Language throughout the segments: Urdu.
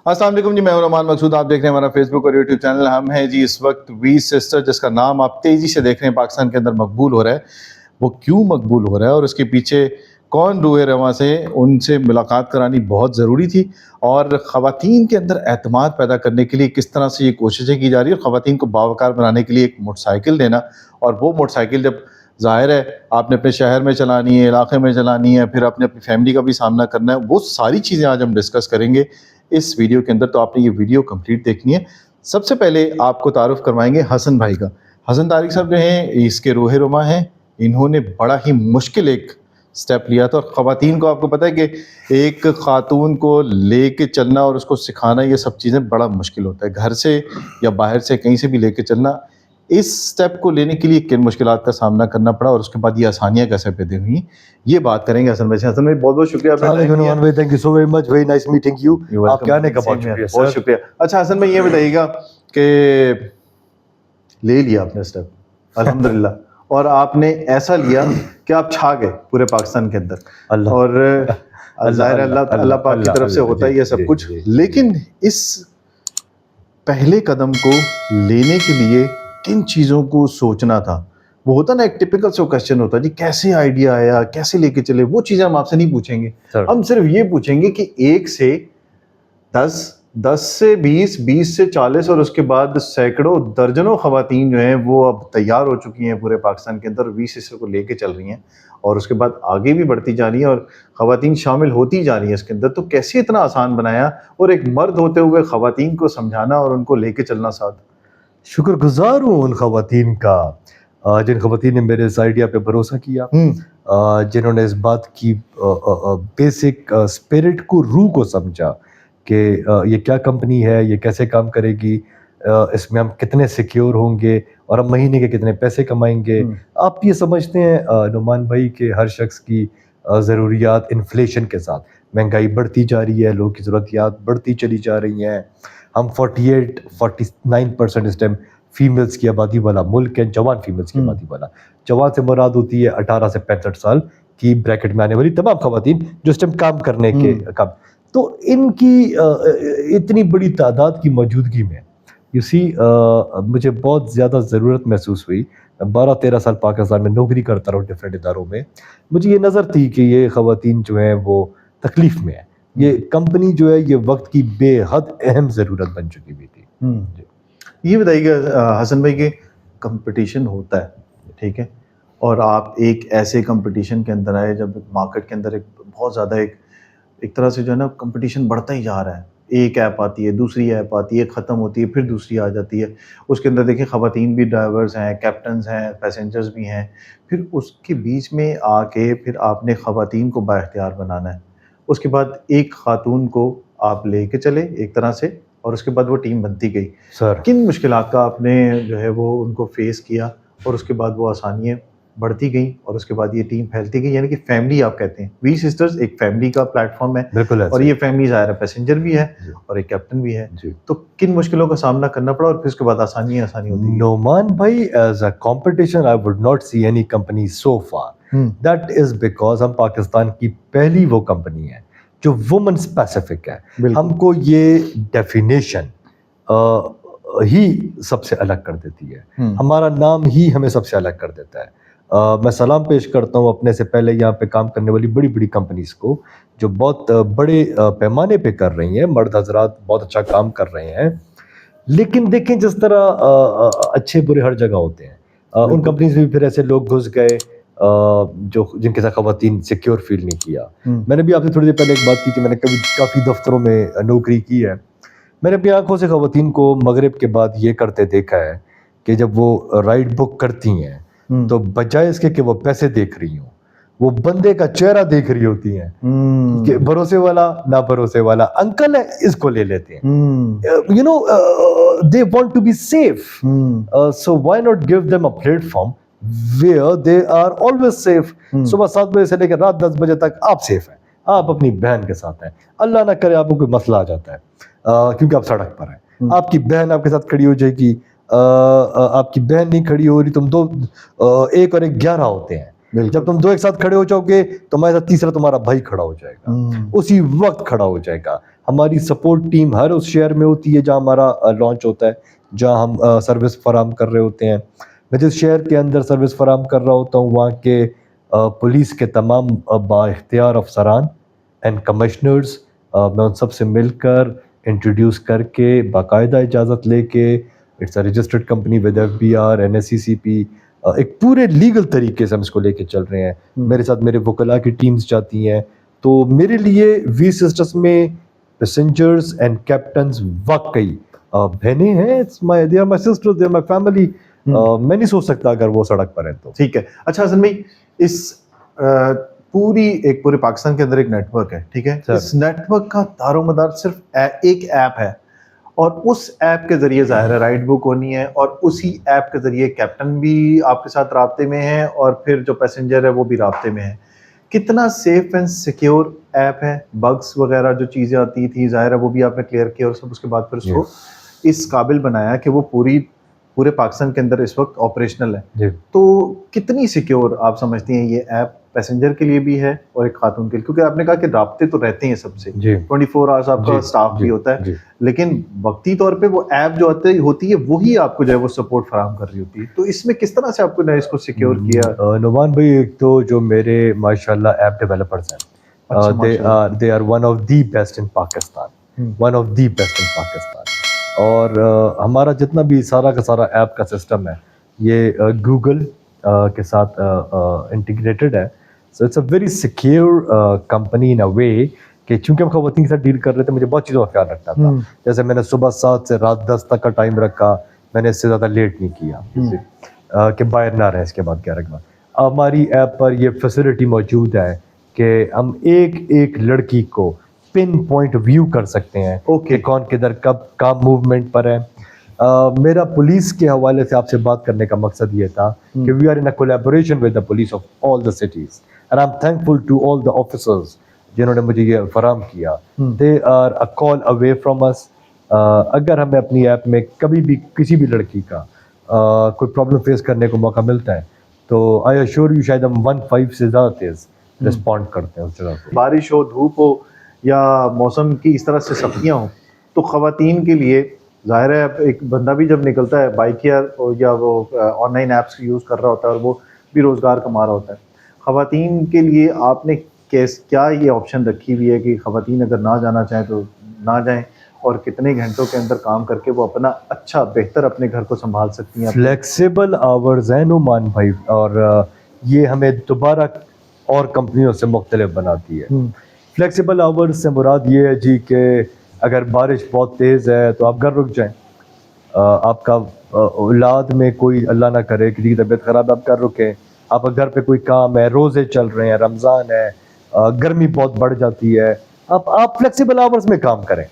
السلام علیکم جی، میں ہوں رحمان مقصود. آپ دیکھ رہے ہیں ہمارا فیس بک اور یوٹیوب چینل. ہم ہیں جی اس وقت وی سسٹر، جس کا نام آپ تیزی سے دیکھ رہے ہیں پاکستان کے اندر مقبول ہو رہا ہے. وہ کیوں مقبول ہو رہا ہے اور اس کے پیچھے کون روح رواں سے ان سے ملاقات کرانی بہت ضروری تھی. اور خواتین کے اندر اعتماد پیدا کرنے کے لیے کس طرح سے یہ کوششیں کی جا رہی ہیں، اور خواتین کو باوقار بنانے کے لیے ایک موٹر سائیکل دینا. اور وہ موٹر سائیکل جب ظاہر ہے آپ نے اپنے شہر میں چلانی ہے، علاقے میں چلانی ہے، پھر آپ نے اپنی فیملی کا بھی سامنا کرنا ہے، وہ ساری چیزیں آج ہم ڈسکس کریں گے اس ویڈیو کے اندر. تو آپ نے یہ ویڈیو کمپلیٹ دیکھنی ہے. سب سے پہلے آپ کو تعارف کروائیں گے حسن بھائی کا. حسن طارق صاحب جو ہیں اس کے روح رواں ہیں. انہوں نے بڑا ہی مشکل ایک سٹیپ لیا تھا. اور خواتین کو آپ کو پتہ ہے کہ ایک خاتون کو لے کے چلنا اور اس کو سکھانا، یہ سب چیزیں بڑا مشکل ہوتا ہے. گھر سے یا باہر سے کہیں سے بھی لے کے چلنا، اس سٹیپ کو لینے کے لیے کن مشکلات کا سامنا کرنا پڑا اور اس کے بعد یہ آسانیاں کیسے پیدا ہوئیں، یہ بات کریں گے حسن بھائی سے. حسن بھائی بہت بہت شکریہ. Thank you so very much, very nice meeting you. آپ کے آنے کا بہت شکریہ. بہت شکریہ. اچھا حسن بھائی یہ بتائیے گا کہ لے لیا آپ نے اسٹیپ الحمدللہ، اور آپ نے ایسا لیا کہ آپ چھا گئے پورے پاکستان کے اندر. اور ظاہر اللہ پاک کی طرف سے ہوتا ہی ہے سب کچھ. لیکن اس پہلے قدم کو لینے کے لیے کن چیزوں کو سوچنا تھا؟ وہ ہوتا نا ایک ٹپیکل سو کوسچن ہوتا ہے جی، کیسے آئیڈیا آیا، کیسے لے کے چلے. وہ چیزیں ہم آپ سے نہیں پوچھیں گے. ہم صرف یہ پوچھیں گے کہ 1 سے 10، 10 سے 20، 20 سے 40 اور اس کے بعد سینکڑوں درجنوں خواتین جو ہیں وہ اب تیار ہو چکی ہیں پورے پاکستان کے اندر، 20 حصے کو لے کے چل رہی ہیں اور اس کے بعد آگے بھی بڑھتی جا رہی ہیں اور خواتین شامل ہوتی جا رہی ہیں اس کے اندر. تو کیسے اتنا آسان بنایا، اور ایک مرد ہوتے ہوئے خواتین کو سمجھانا اور ان کو لے کے چلنا ساتھ؟ شکر گزار ہوں ان خواتین کا جن خواتین نے میرے اس آئیڈیا پہ بھروسہ کیا، جنہوں نے اس بات کی بیسک اسپرٹ کو، روح کو سمجھا کہ یہ کیا کمپنی ہے، یہ کیسے کام کرے گی، اس میں ہم کتنے سیکیور ہوں گے اور ہم مہینے کے کتنے پیسے کمائیں گے. آپ یہ سمجھتے ہیں نعمان بھائی کہ ہر شخص کی ضروریات انفلیشن کے ساتھ مہنگائی بڑھتی جا رہی ہے، لوگوں کی ضروریات بڑھتی چلی جا رہی ہیں. ہم 48-49% اس ٹائم فیمیلز کی آبادی والا ملک ہے، جوان فیمیلز کی آبادی والا. جوان سے مراد ہوتی ہے 18 سے 65 سال کی بریکٹ میں آنے والی تمام خواتین جو اس ٹائم کام کرنے کے کام. تو ان کی اتنی بڑی تعداد کی موجودگی میں مجھے بہت زیادہ ضرورت محسوس ہوئی. 12-13 سال پاکستان میں نوکری کرتا رہا ڈفرینٹ اداروں میں. مجھے یہ نظر تھی کہ یہ خواتین جو ہیں وہ تکلیف میں ہیں. یہ کمپنی جو ہے یہ وقت کی بے حد اہم ضرورت بن چکی ہوئی تھی. یہ بتائیے گا حسن بھائی کہ کمپٹیشن ہوتا ہے، ٹھیک ہے، اور آپ ایک ایسے کمپٹیشن کے اندر آئے جب مارکیٹ کے اندر ایک بہت زیادہ ایک طرح سے جو ہے نا کمپٹیشن بڑھتا ہی جا رہا ہے. ایک ایپ آتی ہے، دوسری ایپ آتی ہے، ختم ہوتی ہے، پھر دوسری آ جاتی ہے. اس کے اندر دیکھیں خواتین بھی ڈرائیورز ہیں، کیپٹنز ہیں، پیسنجرز بھی ہیں. پھر اس کے بیچ میں آ کے پھر آپ نے خواتین کو بااختیار بنانا ہے. اس کے بعد ایک خاتون کو آپ لے کے چلے ایک طرح سے، اور اس کے بعد وہ ٹیم بنتی گئی. کن مشکلات کا آپ نے جو ہے وہ ان کو فیس کیا، اور اس کے بعد وہ آسانیاں بڑھتی گئیں اور اس کے بعد یہ ٹیم پھیلتی گئی؟ یعنی کہ فیملی آپ کہتے ہیں، وی سسٹرز ایک فیملی کا پلیٹ فارم ہے. بالکل. اور یہ فیملی ظاہر ہے پیسنجر بھی ہے اور ایک کیپٹن بھی ہے. تو کن مشکلوں کا سامنا کرنا پڑا اور پھر اس کے بعد آسانی ہوتی ہے؟ نعمان بھائی، as a competition I would not see any company so for. That is because ہم پاکستان کی پہلی وہ کمپنی ہے جو وومن اسپیسیفک ہے. ہم کو یہ ڈیفینیشن ہی سب سے الگ کر دیتی ہے، ہمارا نام ہی ہمیں سب سے الگ کر دیتا ہے. میں سلام پیش کرتا ہوں اپنے سے پہلے یہاں پہ کام کرنے والی بڑی بڑی کمپنیز کو جو بہت بڑے پیمانے پہ کر رہی ہیں. مرد حضرات بہت اچھا کام کر رہے ہیں، لیکن دیکھیں جس طرح اچھے برے ہر جگہ ہوتے ہیں، ان کمپنیز میں بھی پھر ایسے لوگ گھس گئے جن کے ساتھ خواتین سیکیور فیل نہیں کیا. میں نے بھی آپ سے تھوڑی دیر پہلے ایک بات کی کہ میں نے کافی دفتروں میں نوکری کی ہے. میں نے اپنی آنکھوں سے خواتین کو مغرب کے بعد یہ کرتے دیکھا ہے کہ جب وہ رائڈ بک کرتی ہیں تو بجائے اس کے کہ وہ پیسے دیکھ رہی ہوں، وہ بندے کا چہرہ دیکھ رہی ہوتی ہیں کہ بھروسے والا نہ بھروسے والا، انکل ہے اس کو لے لیتے ہیں. You know they want to be safe, so why not give them a platform where they are always safe. صبح 7 بجے سے لے کر رات 10 بجے تک آپ سیف ہیں، آپ اپنی بہن کے ساتھ ہیں. اللہ نہ کرے آپ کو کوئی مسئلہ آ جاتا ہے کیونکہ آپ سڑک پر ہیں، آپ کی بہن آپ کے ساتھ کھڑی ہو جائے گی. آپ کی بہن نہیں کھڑی ہو رہی، تم 2 1 اور 1 11 ہوتے ہیں. جب تم دو ایک ساتھ کھڑے ہو جاؤ گے تو ہمارے ساتھ تیسرا تمہارا بھائی کھڑا ہو جائے گا, اسی وقت کھڑا ہو جائے گا. ہماری سپورٹ ٹیم ہر اس شہر میں ہوتی ہے جہاں ہمارا لانچ ہوتا ہے, جہاں ہم سروس فراہم کر رہے ہوتے ہیں. میں جس شہر کے اندر سروس فراہم کر رہا ہوتا ہوں وہاں کے پولیس کے تمام با اختیار افسران اینڈ کمشنرز, میں ان سب سے مل کر انٹروڈیوس کر کے باقاعدہ اجازت لے کے, it's a registered company with FBR NSCCP, ایک پورے لیگل طریقے سے ہم اس کو لے کے چل رہے ہیں. میرے ساتھ میرے وکلاء کی ٹیمز جاتی ہیں. تو میرے لیے وی سسٹرس میں پیسنجرز اینڈ کیپٹنز واقعی بہنیں ہیں. They are my sisters, they are my family. میں نہیں سوچ سکتا اگر وہ سڑک پر ہیں تو. ٹھیک ہے. اچھا حسن بھائی, اس پورے پاکستان کے اندر ایک نیٹ ورک ہے, ٹھیک ہے, اس نیٹ ورک کا دار و مدار صرف ایک ایپ ہے, اور اس ایپ کے ذریعے ظاہر ہے رائڈ بک ہونی ہے, اور اسی ایپ کے ذریعے کیپٹن بھی آپ کے ساتھ رابطے میں ہے اور پھر جو پیسنجر ہے وہ بھی رابطے میں ہے. کتنا سیف اینڈ سیکیور ایپ ہے؟ بگس وغیرہ جو چیزیں آتی تھی ظاہر ہے وہ بھی آپ نے کلیئر کیا, اور سب اس کے بعد پھر اس کو اس قابل بنایا کہ وہ پورے پاکستان کے اندر اس وقت آپریشنل ہے. تو کتنی سیکیور آپ سمجھتے ہیں یہ ایپ پیسنجر کے لیے بھی ہے اور ایک خاتون کے لیے؟ کیونکہ آپ نے کہا کہ رابطے تو رہتے ہیں سب سے, 24 آورس آپ کا سٹاف بھی ہوتا ہے, لیکن وقتی طور پہ وہ ایپ جو ہوتی ہے وہی آپ کو جو ہے وہ سپورٹ فراہم کر رہی ہوتی ہے. تو اس میں کس طرح سے آپ کو اس کو سیکیور کیا؟ نعمان بھائی, ایک تو جو میرے ماشاءاللہ ایپ ڈیولپرز ہیں, they are one of the best in Pakistan, one of the best in Pakistan. اور ہمارا جتنا بھی سارا کا سارا ایپ کا سسٹم ہے یہ گوگل کے ساتھ انٹیگریٹڈ ہے. So it's a very secure company in a way کہ چونکہ ہم خواتین کے ساتھ ڈیل کر رہے تھے مجھے بہت چیزوں کا خیال رکھنا تھا. جیسے میں نے صبح 7 سے رات 10 تک کا ٹائم رکھا, میں نے اس سے زیادہ لیٹ نہیں کیا کہ باہر نہ رہے. اس کے بعد 11 کے بعد ہماری ایپ پر یہ فیسلٹی موجود ہے کہ ہم ایک لڑکی کو پن پوائنٹ ویو کر سکتے ہیں کہ کون کدھر کب کام موومنٹ پر ہے. میرا پولیس کے حوالے سے آپ سے بات کرنے کا مقصد یہ تھا کہ we are in a collaboration with the police of all the cities, and I'm thankful to all the officers جنہوں نے مجھے یہ فراہم کیا. They are a call away from us. اگر ہمیں اپنی ایپ میں کبھی بھی کسی بھی لڑکی کا کوئی پرابلم فیس کرنے کو موقع ملتا ہے تو آئی ایشور یو شاید ہم 1.5 سے زیادہ تیز رسپونڈ کرتے ہیں اس جگہ پہ. بارش ہو, دھوپ ہو, یا موسم کی اس طرح سے سختیاں ہوں, تو خواتین کے لیے ظاہر ہے ایک بندہ بھی جب نکلتا ہے بائک یا وہ آن لائن ایپس یوز کر رہا ہوتا ہے اور وہ بھی روزگار کما رہا ہوتا ہے, خواتین کے لیے آپ نے کیا یہ آپشن رکھی ہوئی ہے کہ خواتین اگر نہ جانا چاہیں تو نہ جائیں, اور کتنے گھنٹوں کے اندر کام کر کے وہ اپنا اچھا بہتر اپنے گھر کو سنبھال سکتی ہیں؟ فلیکسیبل آورز ہیں نعمان بھائی, اور یہ ہمیں دوبارہ اور کمپنیوں سے مختلف بناتی ہے. فلیکسیبل آورز سے مراد یہ ہے جی کہ اگر بارش بہت تیز ہے تو آپ گھر رک جائیں. آپ کا اولاد میں کوئی اللہ نہ کرے کسی کی طبیعت خراب, آپ گھر رکیں. آپ گھر پہ کوئی کام ہے, روزے چل رہے ہیں, رمضان ہے, گرمی بہت بڑھ جاتی ہے, آپ فلیکسیبل آورز میں کام کریں.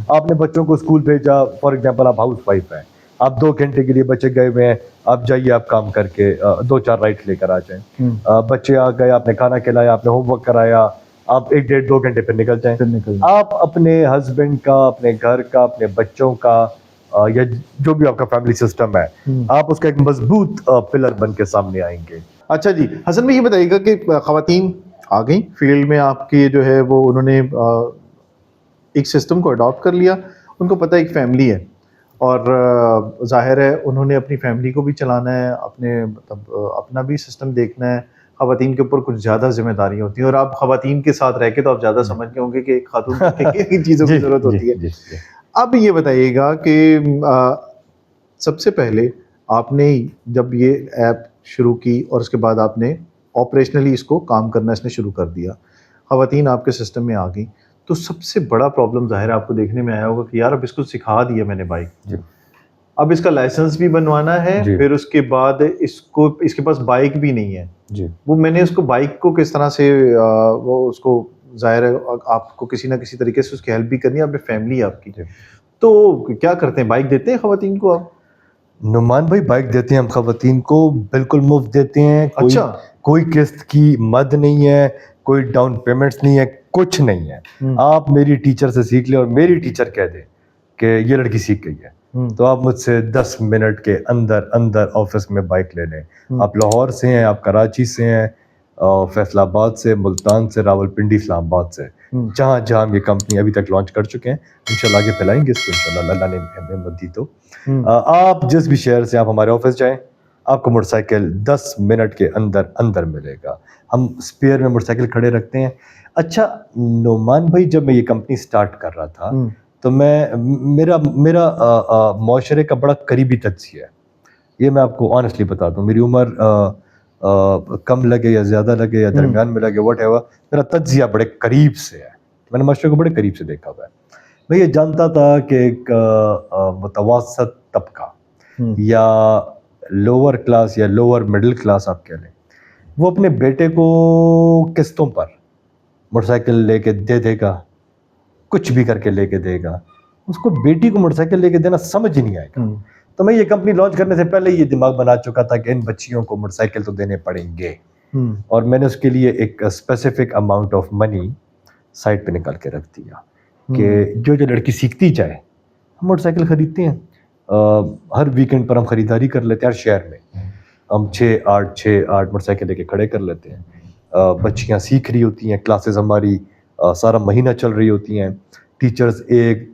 آپ نے بچوں کو اسکول بھیجا, فار ایگزامپل آپ ہاؤس وائف ہیں, آپ 2 گھنٹے کے لیے بچے گئے ہوئے ہیں, آپ جائیے, آپ کام کر کے 2-4 رائٹ لے کر آ جائیں. بچے آ گئے, آپ نے کھانا کھلایا, آپ نے ہوم ورک کرایا, آپ 1-1.5-2 گھنٹے پھر نکل جائیں. آپ اپنے ہسبینڈ کا, اپنے گھر کا, اپنے بچوں کا, یا جو بھی آپ کا فیملی سسٹم ہے, آپ اس کا ایک مضبوط پلر بن کے سامنے آئیں گے. اچھا جی حسن بھائی, یہ بتائیے گا کہ خواتین آ گئیں فیلڈ میں, آپ کی جو ہے وہ انہوں نے ایک سسٹم کو اڈاپٹ کر لیا, ان کو پتہ ایک فیملی ہے, اور ظاہر ہے انہوں نے اپنی فیملی کو بھی چلانا ہے, اپنے مطلب اپنا بھی سسٹم دیکھنا ہے. خواتین کے اوپر کچھ زیادہ ذمہ داریاں ہوتی ہیں, اور آپ خواتین کے ساتھ رہ کے تو آپ زیادہ سمجھ گئے ہوں گے کہ ایک خاتون کو کن چیزوں کی ضرورت ہوتی ہے. اب یہ بتائیے گا کہ سب سے پہلے آپ نے جب یہ ایپ شروع کی اور اس کے بعد آپ نے آپریشنلی اس کو کام کرنا اس نے شروع کر دیا, خواتین آپ کے سسٹم میں آ گئیں, تو سب سے بڑا پرابلم ظاہر ہے آپ کو دیکھنے میں آیا ہوگا کہ یار اب اس کو سکھا دیا میں نے بائک, اب اس کا لائسنس بھی بنوانا ہے, پھر اس کے بعد اس کے پاس بائک بھی نہیں ہے, وہ میں نے اس کو بائک کو کس طرح سے وہ اس کو ظاہر ہے آپ کو کسی نہ کسی طریقے سے اس کی ہیلپ بھی کرنی ہے, آپ نے فیملی آپ کی, تو کیا کرتے ہیں, بائک دیتے ہیں خواتین کو آپ؟ نعمان بھائی بائک دیتے ہیں ہم خواتین کو, بالکل مفت دیتے ہیں. اچھا, کوئی قسط کی مد نہیں ہے, کوئی ڈاؤن پیمنٹس نہیں ہے, کچھ نہیں ہے. آپ میری ٹیچر سے سیکھ لیں اور میری ٹیچر کہہ دیں کہ یہ لڑکی سیکھ گئی ہے, تو آپ مجھ سے 10 منٹ کے اندر آفس میں بائک لے لیں. آپ لاہور سے ہیں, آپ کراچی سے ہیں, فیصل آباد سے, ملتان سے, راولپنڈی, اسلام آباد سے, جہاں جہاں ہم یہ کمپنی ابھی تک لانچ کر چکے ہیں. انشاءاللہ آگے پھیلائیں گے اس کو انشاءاللہ, اللہ نے ہمت دی تو. آپ جس بھی شہر سے آپ ہمارے آفس جائیں, آپ کو موٹر سائیکل 10 منٹ کے اندر ملے گا. ہم اسپیئر میں موٹر سائیکل کھڑے رکھتے ہیں. اچھا نعمان بھائی, جب میں یہ کمپنی سٹارٹ کر رہا تھا تو میرا معاشرے کا بڑا قریبی تجزیہ ہے. یہ میں آپ کو آنیسٹلی بتا دوں, میری عمر کم لگے یا زیادہ لگے یا درمیان میں لگے, واٹ ایور, میرا تجزیہ بڑے قریب سے ہے. میں نے معاشرے کو بڑے قریب سے دیکھا ہوا ہے. میں یہ جانتا تھا کہ ایک متوسط طبقہ یا لوور کلاس یا لوور مڈل کلاس آپ کہہ لیں, وہ اپنے بیٹے کو قسطوں پر موٹر سائیکل لے کے دے دے گا, کچھ بھی کر کے لے کے دے گا. اس کو بیٹی کو موٹر سائیکل لے کے دینا سمجھ ہی نہیں آئے گا. تو میں یہ کمپنی لانچ کرنے سے پہلے یہ دماغ بنا چکا تھا کہ ان بچیوں کو موٹر سائیکل تو دینے پڑیں گے, اور میں نے اس کے لیے ایک specific amount of money site پہ نکال کے رکھ دیا کہ جو لڑکی سیکھتی جائے, ہم موٹر سائیکل خریدتے ہیں, ہر ویکنڈ پر ہم خریداری کر لیتے ہیں. ہر شہر میں ہم 6-8 موٹر سائیکل لے کے کھڑے کر لیتے ہیں. بچیاں سیکھ رہی ہوتی ہیں, کلاسز ہماری سارا مہینہ چل رہی ہوتی ہیں. ٹیچرز 1,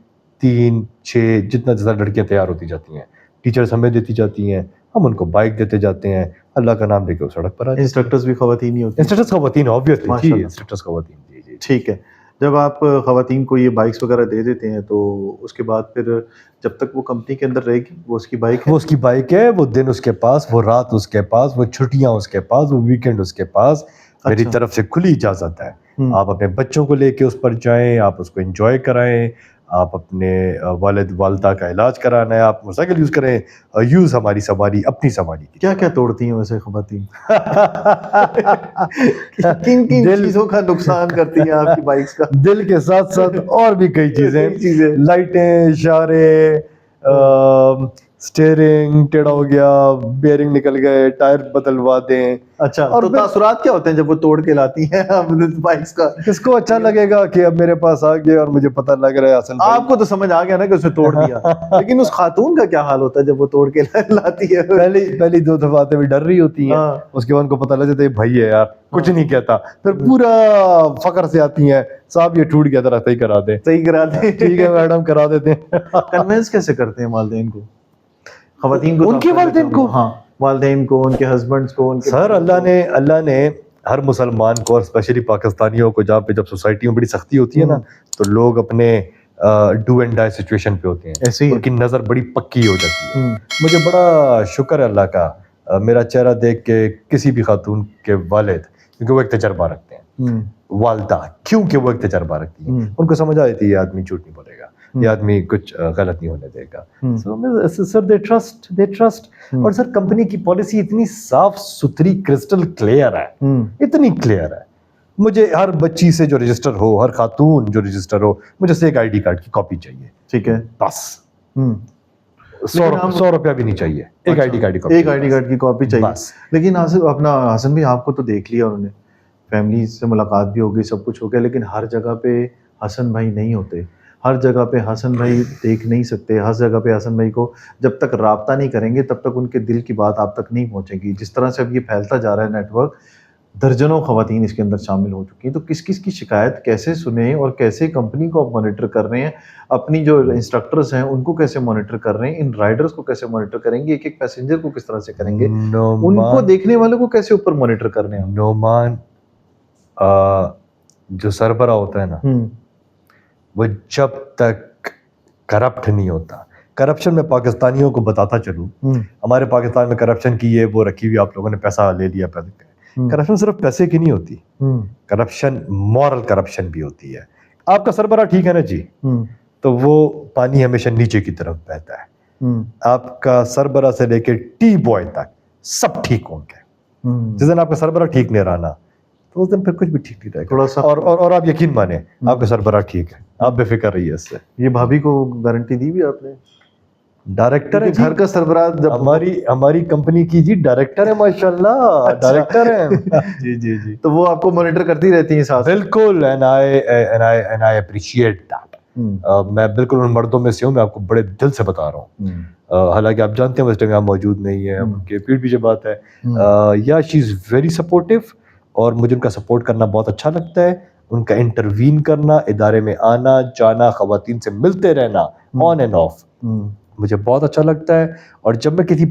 3, 6 جتنا لڑکیاں تیار ہوتی جاتی ہیں, ٹیچرز ہمیں دیتی جاتی ہیں, ہم ان کو بائک دیتے جاتے ہیں. اللہ کا نام لے کے وہ سڑک پر آتے ہیں. انسٹرکٹرز بھی خواتین ہی ہوتی ہیں؟ انسٹرکٹرز خواتین آبویسلی, جی انسٹرکٹرز خواتین. جی ٹھیک ہے. جب آپ خواتین کو یہ بائکس وغیرہ دے دیتے ہیں تو اس کے بعد پھر جب تک وہ کمپنی کے اندر رہے گی وہ اس کی بائک ہے؟ وہ اس کی بائک ہے, وہ دن اس کے پاس, وہ رات اس کے پاس, وہ چھٹیاں اس کے پاس, وہ ویکنڈ اس کے پاس. میری طرف سے کھلی اجازت ہے. آپ اپنے بچوں کو لے کے اس پر جائیں, آپ اس کو انجوائے کرائیں, آپ اپنے والد والدہ کا علاج کرانا ہے, آپ موٹر سائیکل یوز کریں, یوز ہماری سواری اپنی سواری کی. کیا کیا توڑتی ہیں ویسے خواتین؟ کن چیزوں کا نقصان کرتی ہیں آپ کی بائکس کا؟ دل کے ساتھ ساتھ اور بھی کئی چیزیں, لائٹیں, اشارے, سٹیئرنگ ٹیڑھا ہو گیا, بیئرنگ نکل گئے, ٹائر بدلوا دیں. اچھا, اور تاثرات کیا ہوتے ہیں جب وہ توڑ کے لاتی ہیں بائکس کا؟ کس کو اچھا لگے گا کہ اب میرے پاس آ گیا اور مجھے پتہ لگ رہا ہے حسن بھائی. آپ کو تو سمجھ آ گیا نا کہ اسے توڑ دیا, لیکن اس خاتون کا کیا حال ہوتا ہے جب وہ توڑ کے لاتی ہے؟ پہلی 2 دفعاتیں بھی ڈر رہی ہوتی ہیں, اس کے بعد ان کو پتہ لگ جاتا ہے بھائی ہے یار, کچھ نہیں کہتا. پھر پورا فخر سے آتی ہیں, صاحب یہ ٹوٹ گیا تھا, صحیح کرا دیں. ٹھیک ہے میڈم, کرا دیتے ہیں. کنوینس کیسے کرتے ہیں والدین کو, خواتین کو, ان کے والدین کو؟ ہاں والدین کو, ان کے ہسبینڈز کو. سر اللہ نے ہر مسلمان کو اور اسپیشلی پاکستانیوں کو, جہاں پہ جب سوسائٹی میں بڑی سختی ہوتی ہے نا تو لوگ اپنے ڈو اینڈ ڈائی سچویشن پہ ہوتے ہیں, ان کی نظر بڑی پکی ہو جاتی ہے. مجھے بڑا شکر ہے اللہ کا, میرا چہرہ دیکھ کے کسی بھی خاتون کے والد, کیونکہ وہ ایک تجربہ رکھتے ہیں, والدہ کیونکہ وہ ایک تجربہ رکھتی ہیں, ان کو سمجھ آتی ہے یہ آدمی جھوٹ نہیں بولے گا, یہ آدمی کچھ غلط نہیں ہونے دے گا. سر دے ٹرسٹ. اور سر کمپنی کی پالیسی اتنی صاف ستھری کرسٹل کلیئر ہے, اتنی کلیئر ہے. مجھے ہر بچی سے جو رجسٹر ہو, ہر خاتون جو رجسٹر ہو, مجھے سے ایک آئی ڈی کارڈ کی کاپی چاہیے. ٹھیک ہے, بس 100 روپیہ بھی نہیں چاہیے, ایک آئی ڈی کارڈ کی کاپی چاہیے. لیکن اپنا حسن بھی آپ کو تو دیکھ لیا انہوں نے, فیملی سے ملاقات بھی ہو گئی, سب کچھ ہو گیا, لیکن ہر جگہ پہ حسن بھائی نہیں ہوتے, ہر جگہ پہ حسن بھائی دیکھ نہیں سکتے, ہر جگہ پہ حسن بھائی کو جب تک رابطہ نہیں کریں گے تب تک ان کے دل کی بات آپ تک نہیں پہنچے گی. جس طرح سے اب یہ پھیلتا جا رہا ہے نیٹ ورک, درجنوں خواتین اس کے اندر شامل ہو چکی ہیں, تو کس کس کی شکایت کیسے سنیں, اور کیسے کمپنی کو آپ مانیٹر کر رہے ہیں, اپنی جو انسٹرکٹرز ہیں ان کو کیسے مانیٹر کر رہے ہیں, ان رائڈرز کو کیسے مانیٹر کریں گے, ایک ایک پیسنجر کو کس طرح سے کریں گے, ان کو دیکھنے والوں کو کیسے اوپر مانیٹر کر رہے ہیں. نعمان, جو سربراہ ہوتا ہے نا, وہ جب تک کرپٹ نہیں ہوتا, کرپشن میں پاکستانیوں کو بتاتا چلوں, ہمارے پاکستان میں کرپشن کی یہ وہ رکھی ہوئی, آپ لوگوں نے پیسہ لے لیا, کرپشن صرف پیسے کی نہیں ہوتی, کرپشن مورل کرپشن بھی ہوتی ہے. آپ کا سربراہ ٹھیک ہے نا جی, تو وہ پانی ہمیشہ نیچے کی طرف بہتا ہے. آپ کا سربراہ سے لے کے ٹی بوائے تک سب ٹھیک ہوں گے. جس دن آپ کا سربراہ ٹھیک نہیں رہنا تو اس دن پھر کچھ بھی ٹھیک نہیں رہے گا. تھوڑا سا اور آپ یقین مانیں, آپ کا سربراہ ٹھیک ہے, آپ بے فکر رہیے اس سے. یہ بھابھی کو گارنٹی دی بھی آپ نے؟ ڈائریکٹر ہے گھر کا سربراہ, ہماری کمپنی کی جی ڈائریکٹر ہے, ماشاءاللہ ڈائریکٹر ہیں. جی جی جی, تو وہ آپ کو مانیٹر کرتی رہتی ہیں ساتھ؟ بالکل, اینڈ آئی اپریشیٹ دیٹ. میں بالکل ان مردوں میں سے ہوں, میں آپ کو بڑے دل سے بتا رہا ہوں. حالانکہ آپ جانتے ہیں اس ٹائم آپ موجود نہیں ہیں, ان کے پیٹ پیچھے بات ہے. یا شی از ویری سپورٹیو, اور مجھے ان کا سپورٹ کرنا بہت اچھا لگتا ہے. ان کا انٹروین کرنا, ادارے میں آنا جانا, خواتین سے ملتے رہنا آن اینڈ آف مجھے بہت اچھا لگتا ہے. اور جب میں کسی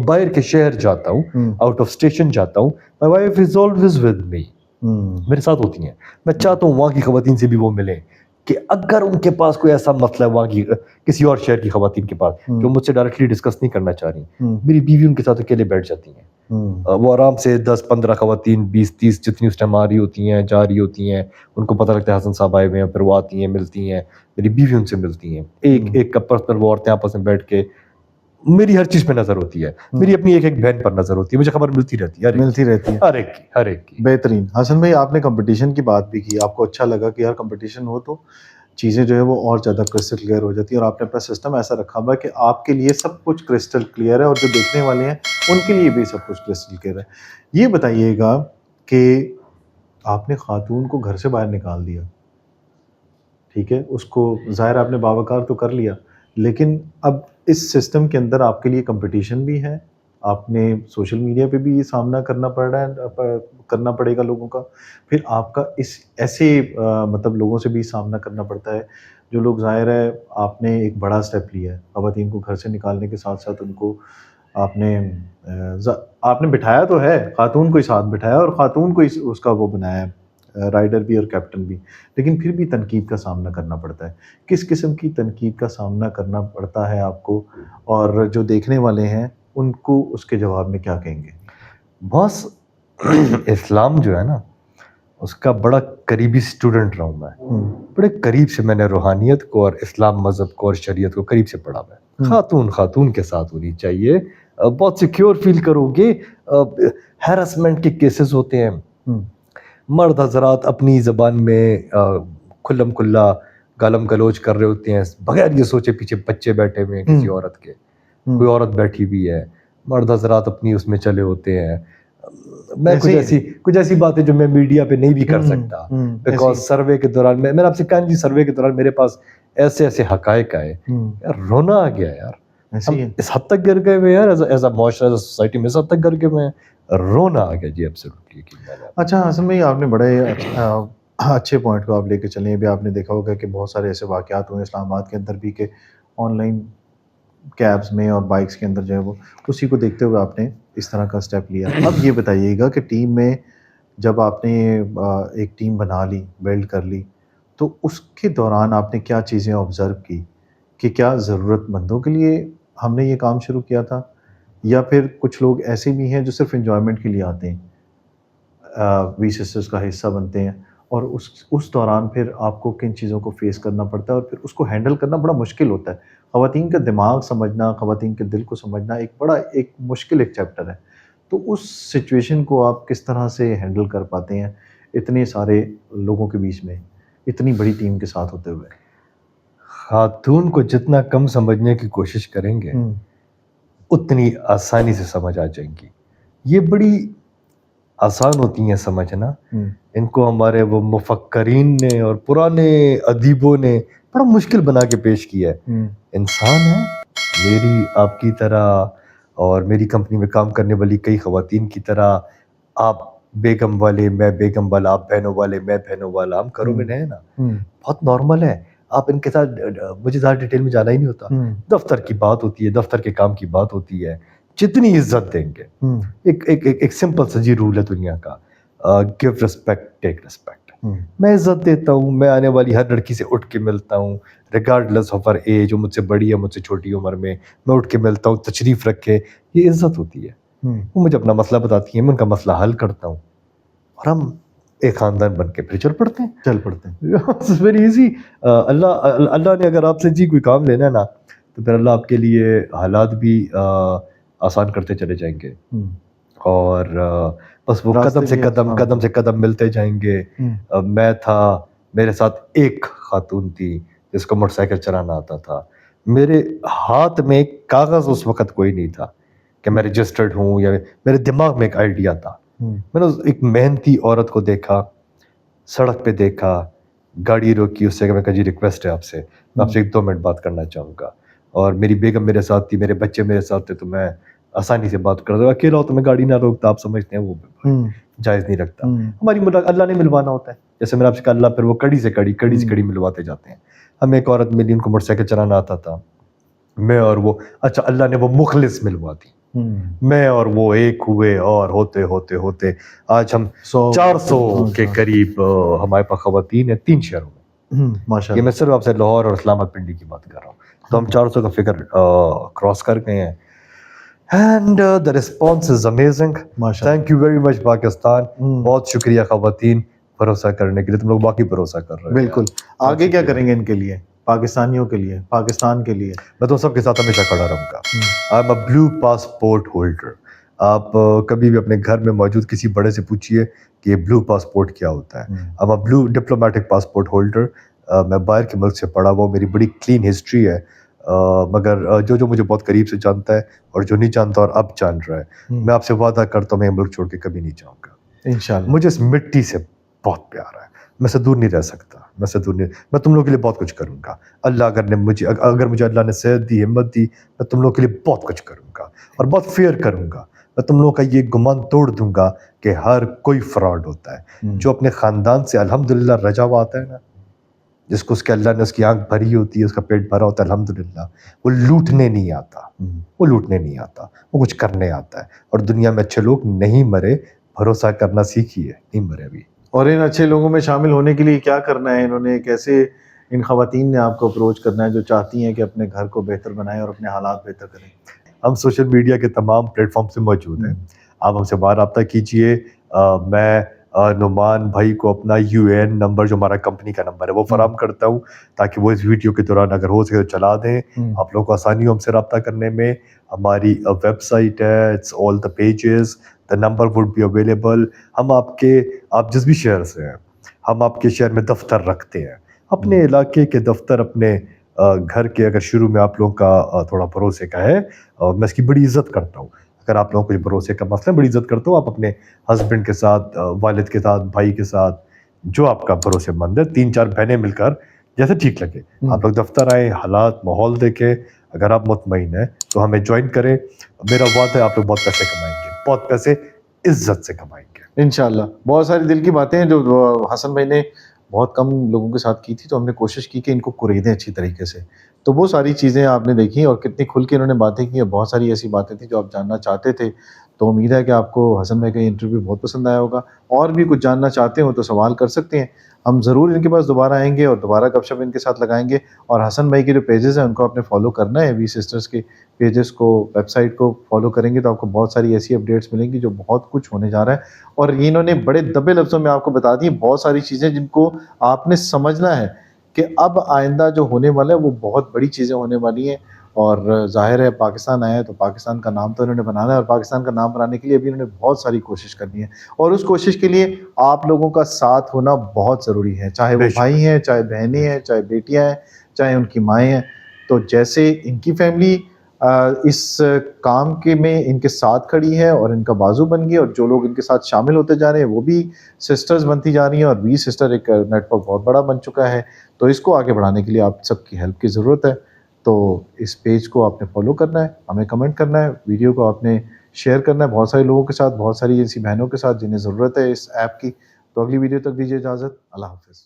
باہر کے شہر جاتا ہوں, آؤٹ آف اسٹیشن جاتا ہوں, my wife is always with me, میرے ساتھ ہوتی ہیں. میں چاہتا ہوں وہاں کی خواتین سے بھی وہ ملیں, کہ اگر ان کے پاس کوئی ایسا مسئلہ ہے وہاں کی کسی اور شہر کی خواتین کے پاس جو مجھ سے ڈائریکٹلی ڈسکس نہیں کرنا چاہ رہی, میری بیوی ان کے ساتھ اکیلے بیٹھ جاتی ہیں. وہ آرام سے 10-15 خواتین 20-30 جتنی اس ٹائم آ رہی ہوتی ہیں جا رہی ہوتی ہیں, ان کو پتہ لگتا ہے حسن صاحب آئے ہوئے ہیں, پھر وہ آتی ہیں ملتی ہیں, میری بیوی ان سے ملتی ہیں, ایک کا پرسنل وہ عورتیں آپس میں بیٹھ کے میری ہر چیز پہ نظر ہوتی ہے, میری اپنی ایک بہن پر نظر ہوتی ہے, مجھے خبر ملتی رہتی ہے ہر ایک کی. بہترین. حسن بھائی آپ نے کمپٹیشن کی بات بھی کی, آپ کو اچھا لگا کہ یار کمپٹیشن ہو تو چیزیں جو ہے وہ اور زیادہ کرسٹل کلیئر ہو جاتی ہیں, اور آپ نے اپنا سسٹم ایسا رکھا ہوا ہے کہ آپ کے لیے سب کچھ کرسٹل کلیئر ہے اور جو دیکھنے والے ہیں ان کے لیے بھی سب کچھ کرسٹل کلیئر ہے. یہ بتائیے گا کہ آپ نے خاتون کو گھر سے باہر نکال دیا, ٹھیک ہے, اس کو ظاہر آپ نے باوقار تو کر لیا, لیکن اب اس سسٹم کے اندر آپ کے لیے کمپٹیشن بھی ہے, آپ نے سوشل میڈیا پہ بھی سامنا کرنا پڑ رہا ہے, کرنا پڑے گا لوگوں کا, پھر آپ کا اس ایسے مطلب لوگوں سے بھی سامنا کرنا پڑتا ہے جو لوگ, ظاہر ہے آپ نے ایک بڑا سٹیپ لیا ہے, خواتین کو گھر سے نکالنے کے ساتھ ساتھ ان کو آپ نے بٹھایا تو ہے, خاتون کو ہی ساتھ بٹھایا اور خاتون کو ہی اس کا وہ بنایا ہے, رائڈر بھی اور کیپٹن بھی, لیکن پھر بھی تنقید کا سامنا کرنا پڑتا ہے. کس قسم کی تنقید کا سامنا کرنا پڑتا ہے آپ کو, اور جو دیکھنے والے ہیں ان کو اس کے جواب میں کیا کہیں گے؟ بس اسلام جو ہے نا اس کا بڑا قریبی اسٹوڈنٹ رہا ہوں میں, بڑے قریب سے میں نے روحانیت کو اور اسلام مذہب کو اور شریعت کو قریب سے پڑھا ہے. خاتون کے ساتھ ہونی چاہیے, بہت سیکیور فیل کرو گے. ہیراسمنٹ کے کیسز ہوتے ہیں, مرد حضرات اپنی زبان میں کھلم کھلا گالم گلوچ کر رہے ہوتے ہیں بغیر یہ سوچے پیچھے بچے بیٹھے ہوئے ہیں کسی عورت کے, کوئی عورت بیٹھی ہوئی ہے, مرد حضرات اپنی اس میں چلے ہوتے ہیں. میں کچھ ایسی باتیں جو میں میڈیا پہ نہیں بھی کر سکتا, بیکاز سروے کے دوران میں آپ سے کہا جی, سروے کے دوران میرے پاس ایسے حقائق آئے, یار رونا آ گیا یار, ہم اس حد تک گر گئے ہوئے یار, ایز اے معاشرہ, ایز اے سوسائٹی میں اس حد تک گر گئے ہوئے ہیں, رونا آ گیا جی ایبسولوٹلی. اچھا حسن بھائی, آپ نے بڑے اچھے پوائنٹ کو آپ لے کے چلیں. ابھی آپ نے دیکھا ہوگا کہ بہت سارے ایسے واقعات ہوئے اسلام آباد کے اندر بھی کہ آن لائن کیبز میں اور بائکس کے اندر جو ہے وہ اسی کو دیکھتے ہوئے آپ نے اس طرح کا سٹیپ لیا. اب یہ بتائیے گا کہ ٹیم میں جب آپ نے ایک ٹیم بنا لی, بلڈ کر لی, تو اس کے دوران آپ نے کیا چیزیں آبزرو کی کہ کیا ضرورت مندوں کے لیے ہم نے یہ کام شروع کیا تھا, یا پھر کچھ لوگ ایسے بھی ہیں جو صرف انجوائمنٹ کے لیے آتے ہیں, وی سسٹرز کا حصہ بنتے ہیں, اور اس دوران پھر آپ کو کن چیزوں کو فیس کرنا پڑتا ہے اور پھر اس کو ہینڈل کرنا بڑا مشکل ہوتا ہے. خواتین کا دماغ سمجھنا, خواتین کے دل کو سمجھنا ایک مشکل چیپٹر ہے. تو اس سچویشن کو آپ کس طرح سے ہینڈل کر پاتے ہیں اتنے سارے لوگوں کے بیچ میں, اتنی بڑی ٹیم کے ساتھ ہوتے ہوئے؟ خاتون کو جتنا کم سمجھنے کی کوشش کریں گے اتنی آسانی سے سمجھ آ جائیں گی. یہ بڑی آسان ہوتی ہیں سمجھنا, ان کو ہمارے وہ مفکرین نے اور پرانے ادیبوں نے بڑا مشکل بنا کے پیش کیا ہے. انسان ہے میری آپ کی طرح, اور میری کمپنی میں کام کرنے والی کئی خواتین کی طرح. آپ بیگم والے, میں بیگم والا, آپ بہنوں والے, میں بہنوں والا, ہم گھروں میں رہے نا, بہت نارمل ہے. آپ ان کے ساتھ, مجھے زیادہ ڈیٹیل میں جانا ہی نہیں ہوتا, دفتر کی بات ہوتی ہے, دفتر کے کام کی بات ہوتی ہے, جتنی عزت دیں گے. ایک سمپل سا جی رول ہے دنیا کا, گیو ریسپیکٹ ٹیک ریسپیکٹ. میں عزت دیتا ہوں, میں آنے والی ہر لڑکی سے اٹھ کے ملتا ہوں, ریگارڈلیس آف ہر ایج, جو مجھ سے بڑی ہے مجھ سے چھوٹی عمر میں اٹھ کے ملتا ہوں, تشریف رکھے, یہ عزت ہوتی ہے. وہ مجھے اپنا مسئلہ بتاتی ہیں, میں ان کا مسئلہ حل کرتا ہوں, اور ہم ایک خاندان بن کے پھر چل پڑتے ہیں. Very easy. اللہ نے اگر آپ سے جی کوئی کام لینا ہے نا, تو پھر اللہ آپ کے لیے حالات بھی آسان کرتے چلے جائیں گے, اور بس وہ قدم سے قدم ملتے جائیں گے. میں تھا, میرے ساتھ ایک خاتون تھی جس کو موٹر سائیکل چلانا آتا تھا. میرے ہاتھ میں کاغذ اس وقت کوئی نہیں تھا کہ میں رجسٹرڈ ہوں, یا میرے دماغ میں ایک آئیڈیا تھا. میں نے ایک محنتی عورت کو دیکھا, سڑک پہ دیکھا, گاڑی روکی, اس سے کہ میں کہا جی ریکویسٹ ہے آپ سے, میں آپ سے 1-2 منٹ بات کرنا چاہوں گا. اور میری بیگم میرے ساتھ تھی, میرے بچے میرے ساتھ تھے, تو میں آسانی سے بات کر دوں. اکیلا ہو تو میں گاڑی نہ روکتا, آپ سمجھتے ہیں وہ جائز نہیں رکھتا. ہماری ملاقات اللہ نے ملوانا ہوتا ہے. جیسے میں نے آپ سے کہا اللہ پھر وہ کڑی سے کڑی ملواتے جاتے ہیں. ہمیں ایک عورت ملی, ان کو موٹر سائیکل چلانا آتا تھا, میں اور وہ, اچھا اللہ نے وہ مخلص ملوا دی, میں اور وہ ایک ہوئے, اور ہوتے ہوتے ہوتے آج ہم 400 کے قریب ہمارے پاس خواتین ہیں 3 شہروں میں. ماشاءاللہ. یہ میں صرف آپ سے لاہور اور اسلام آباد پنڈی کی بات کر رہا ہوں. تو ہم 400 کا فگر کراس کر گئے ہیں. And the response is amazing. Thank you very much Pakistan. بہت شکریہ خواتین بھروسہ کرنے کے لیے, تم لوگ باقی بھروسہ کر رہے ہیں. بالکل. آگے کیا کریں گے ان کے لیے, پاکستانیوں کے لیے, پاکستان کے لیے؟ میں تو سب کے ساتھ ہمیشہ کھڑا رہوں گا. I am a blue passport holder. آپ کبھی بھی اپنے گھر میں موجود کسی بڑے سے پوچھئے کہ یہ بلو پاسپورٹ کیا ہوتا ہے. I M a blue diplomatic passport holder. میں باہر کے ملک سے پڑھا ہوا, میری بڑی کلین ہسٹری ہے. مگر جو مجھے بہت قریب سے جانتا ہے اور جو نہیں جانتا اور اب جان رہا ہے, میں آپ سے وعدہ کرتا ہوں میں یہ ملک چھوڑ کے کبھی نہیں جاؤں گا انشاءاللہ. مجھے اس مٹی سے بہت پیار ہے, میں سے دور نہیں رہ سکتا, میں تم لوگوں کے لیے بہت کچھ کروں گا. اللہ اگر مجھے اللہ نے صحت دی, ہمت دی, میں تم لوگوں کے لیے بہت کچھ کروں گا اور بہت فیئر کروں گا. میں تم لوگوں کا یہ گمان توڑ دوں گا کہ ہر کوئی فراڈ ہوتا ہے. جو اپنے خاندان سے الحمدللہ رجا ہوا آتا ہے نا, جس کو اس کے اللہ نے اس کی آنکھ بھری ہوتی ہے, اس کا پیٹ بھرا ہوتا ہے الحمدللہ, وہ لوٹنے نہیں آتا, وہ کچھ کرنے آتا ہے. اور دنیا میں اچھے لوگ نہیں مرے, بھروسہ کرنا سیکھیے, نہیں مرے ابھی. اور ان اچھے لوگوں میں شامل ہونے کے لیے کیا کرنا ہے انہوں نے, کیسے ان خواتین نے آپ کو اپروچ کرنا ہے جو چاہتی ہیں کہ اپنے گھر کو بہتر بنائیں اور اپنے حالات بہتر کریں؟ ہم سوشل میڈیا کے تمام پلیٹ فارم سے موجود ہیں. آپ ہم سے باہر رابطہ کیجئے. میں نعمان بھائی کو اپنا UN نمبر جو ہمارا کمپنی کا نمبر ہے وہ فراہم کرتا ہوں, تاکہ وہ اس ویڈیو کے دوران اگر ہو سکے تو چلا دیں. آپ لوگوں کو آسانی ہو ہم سے رابطہ کرنے میں. ہماری ویب سائٹ ہے, it's all the pages, the number would be available. آپ جس بھی شہر سے ہیں, ہم آپ کے شہر میں دفتر رکھتے ہیں. اپنے علاقے کے دفتر اپنے گھر کے اگر شروع میں آپ لوگوں کا تھوڑا بھروسے کا ہے, میں اس کی بڑی عزت کرتا ہوں. اگر آپ لوگوں کو کچھ بھروسے کا مسئلہ بڑی عزت کرتا ہوں, آپ اپنے ہسبینڈ کے ساتھ, والد کے ساتھ, بھائی کے ساتھ, جو آپ کا بھروسے مند ہے, 3-4 بہنیں مل کر جیسے ٹھیک لگے آپ لوگ دفتر آئیں, حالات ماحول دیکھیں. اگر آپ مطمئن ہیں تو ہمیں جوائن کریں. میرا وعدہ ہے آپ لوگ بہت پیسے کمائیں گے, بہت پیسے عزت سے کمائیں گے انشاءاللہ. بہت ساری دل کی باتیں ہیں جو حسن بھائی نے بہت کم لوگوں کے ساتھ کی تھی, تو ہم نے کوشش کی کہ ان کو قریدیں اچھی طریقے سے. تو وہ ساری چیزیں آپ نے دیکھی اور کتنی کھل کے انہوں نے باتیں کی, اور بہت ساری ایسی باتیں تھیں جو آپ جاننا چاہتے تھے. تو امید ہے کہ آپ کو حسن بھائی کا یہ انٹرویو بہت پسند آیا ہوگا. اور بھی کچھ جاننا چاہتے ہو تو سوال کر سکتے ہیں, ہم ضرور ان کے پاس دوبارہ آئیں گے اور دوبارہ گپ شپ ان کے ساتھ لگائیں گے. اور حسن بھائی کے جو پیجز ہیں ان کو آپ نے فالو کرنا ہے, وی سسٹرز کے پیجز کو, ویب سائٹ کو فالو کریں گے تو آپ کو بہت ساری ایسی اپڈیٹس ملیں گی جو بہت کچھ ہونے جا رہا ہے. اور انہوں نے بڑے دبے لفظوں میں آپ کو بتا دی بہت ساری چیزیں جن کو آپ نے سمجھنا ہے کہ اب آئندہ جو ہونے والا ہے وہ بہت بڑی چیزیں ہونے والی ہیں. اور ظاہر ہے پاکستان آیا ہے تو پاکستان کا نام تو انہوں نے بنانا ہے, اور پاکستان کا نام بنانے کے لیے ابھی انہوں نے بہت ساری کوشش کرنی ہے. اور اس کوشش کے لیے آپ لوگوں کا ساتھ ہونا بہت ضروری ہے, چاہے وہ بھائی ہیں, چاہے بہنیں ہیں, چاہے بیٹیاں ہیں, چاہے ان کی مائیں ہیں. تو جیسے ان کی فیملی اس کام کے میں ان کے ساتھ کھڑی ہے اور ان کا بازو بن گئی, اور جو لوگ ان کے ساتھ شامل ہوتے جا رہے ہیں وہ بھی سسٹرز بنتی جا رہی ہیں, اور وی سسٹر ایک نیٹ ورک بہت بڑا بن چکا ہے. تو اس کو آگے بڑھانے کے لیے آپ سب کی ہیلپ کی ضرورت ہے. تو اس پیج کو آپ نے فالو کرنا ہے, ہمیں کمنٹ کرنا ہے, ویڈیو کو آپ نے شیئر کرنا ہے بہت سارے لوگوں کے ساتھ, بہت ساری ایسی بہنوں کے ساتھ جنہیں ضرورت ہے اس ایپ کی. تو اگلی ویڈیو تک دیجیے اجازت. اللہ حافظ.